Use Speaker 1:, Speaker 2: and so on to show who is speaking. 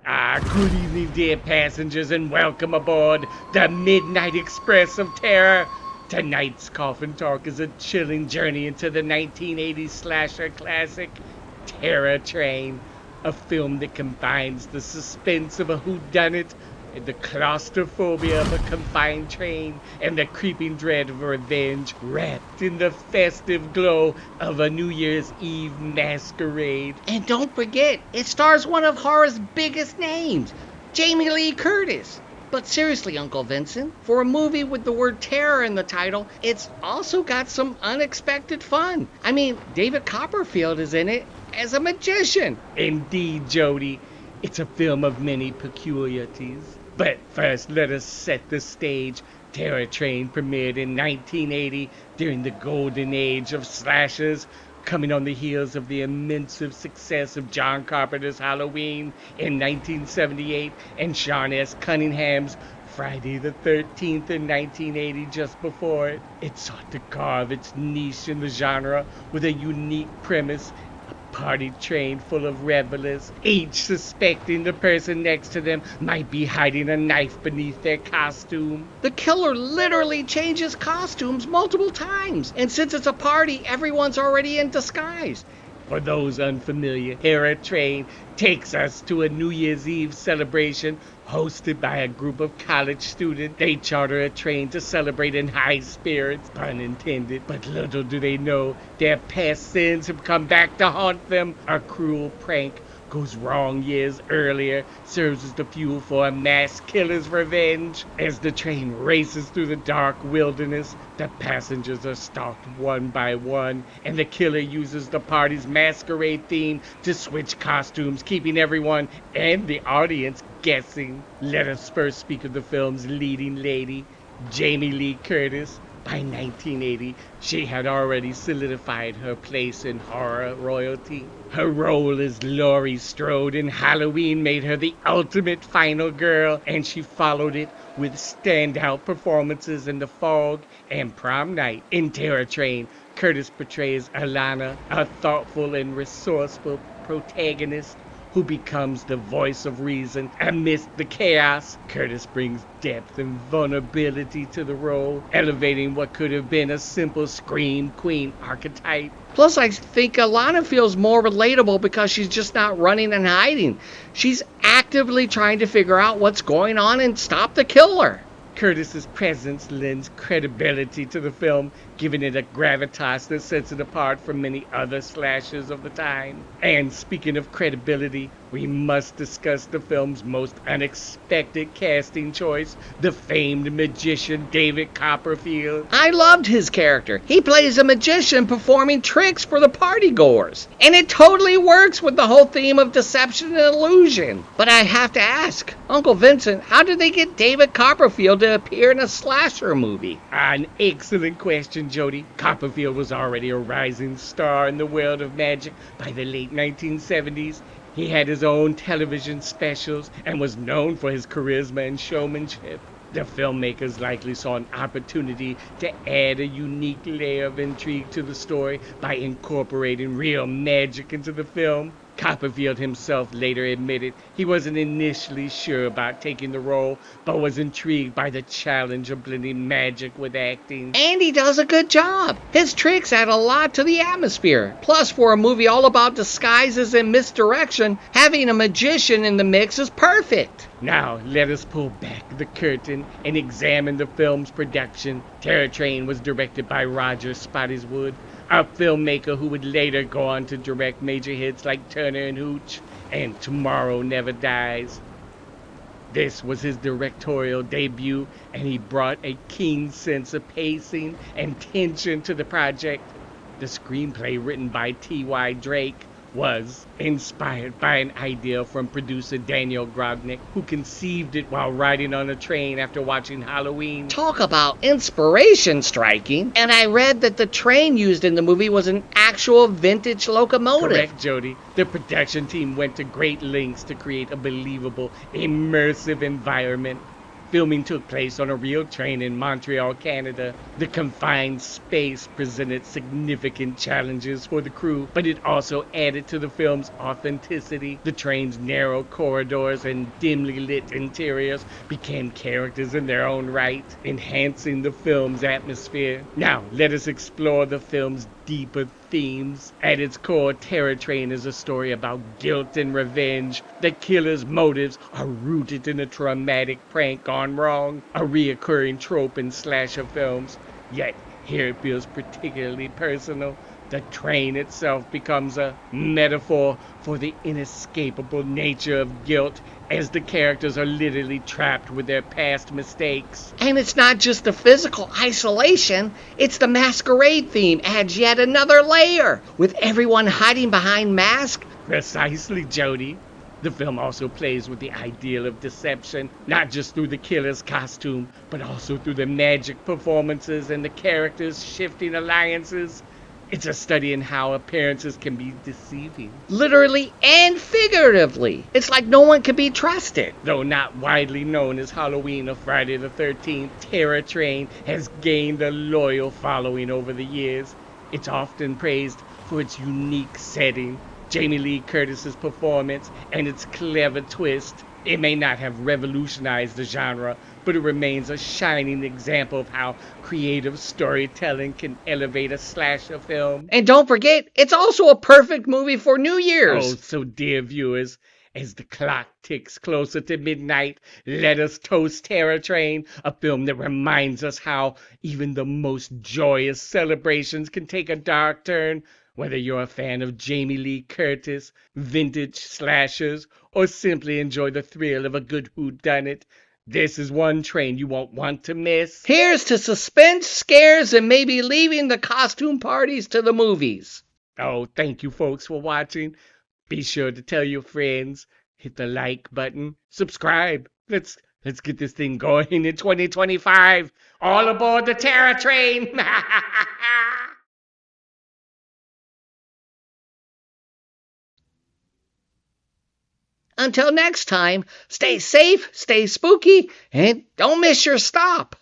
Speaker 1: Good evening, dear passengers, and welcome aboard the Midnight Express of Terror. Tonight's Coffin Talk is a chilling journey into the 1980s slasher classic, Terror Train, a film that combines the suspense of a whodunit, the claustrophobia of a confined train, and the creeping dread of revenge, wrapped in the festive glow of a New Year's Eve masquerade.
Speaker 2: And don't forget, it stars one of horror's biggest names, Jamie Lee Curtis. But seriously, Uncle Vincent, for a movie with the word terror in the title, it's also got some unexpected fun. I mean, David Copperfield is in it as a magician.
Speaker 1: Indeed, Jody, it's a film of many peculiarities. But first, let us set the stage. Terror Train premiered in 1980 during the golden age of slashers, coming on the heels of the immense success of John Carpenter's Halloween in 1978 and Sean S. Cunningham's Friday the 13th in 1980 just before it. It sought to carve its niche in the genre with a unique premise. Party train full of revelers, each suspecting the person next to them might be hiding a knife beneath their costume.
Speaker 2: The killer literally changes costumes multiple times, and since it's a party, everyone's already in disguise.
Speaker 1: For those unfamiliar, Terror Train takes us to a New Year's Eve celebration hosted by a group of college students. They charter a train to celebrate in high spirits, pun intended, but little do they know their past sins have come back to haunt them. A cruel prank goes wrong years earlier, serves as the fuel for a mass killer's revenge. As the train races through the dark wilderness, the passengers are stalked one by one, and the killer uses the party's masquerade theme to switch costumes, keeping everyone and the audience guessing. Let us first speak of the film's leading lady, Jamie Lee Curtis. By 1980, she had already solidified her place in horror royalty. Her role as Laurie Strode in Halloween made her the ultimate final girl, and she followed it with standout performances in The Fog and Prom Night. In Terror Train, Curtis portrays Alana, a thoughtful and resourceful protagonist who becomes the voice of reason amidst the chaos. Curtis brings depth and vulnerability to the role, elevating what could have been a simple scream queen archetype.
Speaker 2: Plus, I think Alana feels more relatable because she's just not running and hiding. She's actively trying to figure out what's going on and stop the killer.
Speaker 1: Curtis's presence lends credibility to the film, giving it a gravitas that sets it apart from many other slashers of the time. And speaking of credibility, we must discuss the film's most unexpected casting choice, the famed magician David Copperfield.
Speaker 2: I loved his character. He plays a magician performing tricks for the partygoers. And it totally works with the whole theme of deception and illusion. But I have to ask, Uncle Vincent, how did they get David Copperfield to appear in a slasher movie?
Speaker 1: An excellent question, Jody. Copperfield was already a rising star in the world of magic by the late 1970s. He had his own television specials and was known for his charisma and showmanship. The filmmakers likely saw an opportunity to add a unique layer of intrigue to the story by incorporating real magic into the film. Copperfield himself later admitted he wasn't initially sure about taking the role, but was intrigued by the challenge of blending magic with acting.
Speaker 2: And he does a good job. His tricks add a lot to the atmosphere. Plus, for a movie all about disguises and misdirection, having a magician in the mix is perfect.
Speaker 1: Now, let us pull back the curtain and examine the film's production. Terror Train was directed by Roger Spottiswoode, a filmmaker who would later go on to direct major hits like Turner and Hooch and Tomorrow Never Dies. This was his directorial debut, and he brought a keen sense of pacing and tension to the project. The screenplay, written by T.Y. Drake, was inspired by an idea from producer Daniel Grobnik, who conceived it while riding on a train after watching Halloween.
Speaker 2: Talk about inspiration striking. And I read that the train used in the movie was an actual vintage locomotive.
Speaker 1: Correct, Jody. The production team went to great lengths to create a believable, immersive environment. Filming took place on a real train in Montreal, Canada. The confined space presented significant challenges for the crew, but it also added to the film's authenticity. The train's narrow corridors and dimly lit interiors became characters in their own right, enhancing the film's atmosphere. Now, let us explore the film's deeper themes. At its core, Terror Train is a story about guilt and revenge. The killer's motives are rooted in a traumatic prank gone wrong, a reoccurring trope in slasher films. Yet, here it feels particularly personal. The train itself becomes a metaphor for the inescapable nature of guilt, as the characters are literally trapped with their past mistakes.
Speaker 2: And it's not just the physical isolation, it's the masquerade theme adds yet another layer, with everyone hiding behind masks.
Speaker 1: Precisely, Jody. The film also plays with the ideal of deception, not just through the killer's costume, but also through the magic performances and the characters' shifting alliances. It's a study in how appearances can be deceiving.
Speaker 2: Literally and figuratively. It's like no one can be trusted.
Speaker 1: Though not widely known as Halloween or Friday the 13th, Terror Train has gained a loyal following over the years. It's often praised for its unique setting, Jamie Lee Curtis's performance, and its clever twist. It may not have revolutionized the genre, but it remains a shining example of how creative storytelling can elevate a slasher film.
Speaker 2: And don't forget, it's also a perfect movie for New
Speaker 1: Oh,
Speaker 2: Year's.
Speaker 1: so dear viewers, as the clock ticks closer to midnight, let us toast Terror Train, a film that reminds us how even the most joyous celebrations can take a dark turn. Whether you're a fan of Jamie Lee Curtis, vintage slashers, or simply enjoy the thrill of a good whodunit, this is one train you won't want to miss.
Speaker 2: Here's to suspense, scares, and maybe leaving the costume parties to the movies.
Speaker 1: Oh, thank you folks for watching. Be sure to tell your friends, hit the like button, subscribe. Let's get this thing going in 2025. All aboard the Terror Train.
Speaker 2: Until next time, stay safe, stay spooky, and don't miss your stop.